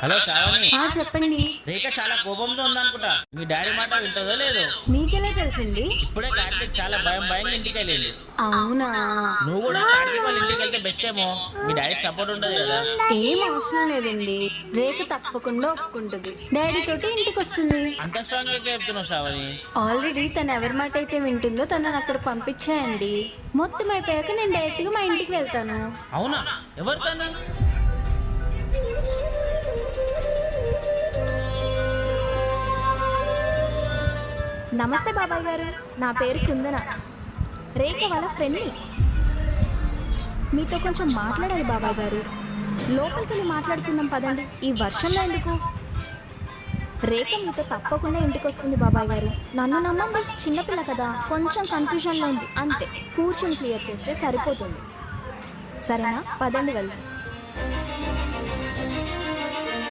Hello Shravani. చెప్పండి. రేఖ చాలా కోపంతో ఉందనుకుంటా. మీ డాడీ మాట వింటుందో లేదో? మీకెలా తెలుసండి? ఇప్పుడే కార్తీక్ చాలా భయంగా ఇంటికి వెళ్ళింది. అవునా? నువ్వు కూడా కార్తీక్ వాళ్ళ ఇంటికి వెళ్తే బెస్ట్ ఏమో. మీ డాడీకి సపోర్ట్ ఉంటది కదా. ఏం అవసరం లేదండి, రేఖ తప్పకుండా ఒప్పుకుంటుంది. డాడీ తోటి ఇంటికి వస్తుంది. అంత స్ట్రాంగ్ గా చెప్తున్నావు శ్రావణి. ఆల్రెడీ తను ఎవరి మాట అయితే వింటుందో తనని అక్కడ పంపించాయండి. మొత్తం అయిపోయాక నేను డైరెక్ట్ గా మా ఇంటికి వెళ్తాను. అవునా? ఎవరు తను? నమస్తే బాబాయ్ గారు, నా పేరు కుందన, రేఖ వాళ్ళ ఫ్రెండ్ని. మీతో కొంచెం మాట్లాడాలి బాబాయ్ గారు. లోపలికి వెళ్ళి మాట్లాడుకుందాం పదండి. ఈ వర్షంలో ఎందుకు? రేఖ మీతో తప్పకుండా ఇంటికి వస్తుంది బాబాయ్ గారు. నన్ను నమ్మండి, చిన్నపిల్ల కదా, కొంచెం కన్ఫ్యూజన్లో ఉంది అంతే. కూర్చొని క్లియర్ చేస్తే సరిపోతుంది. సరేనా? పదండి వెళ్దాం.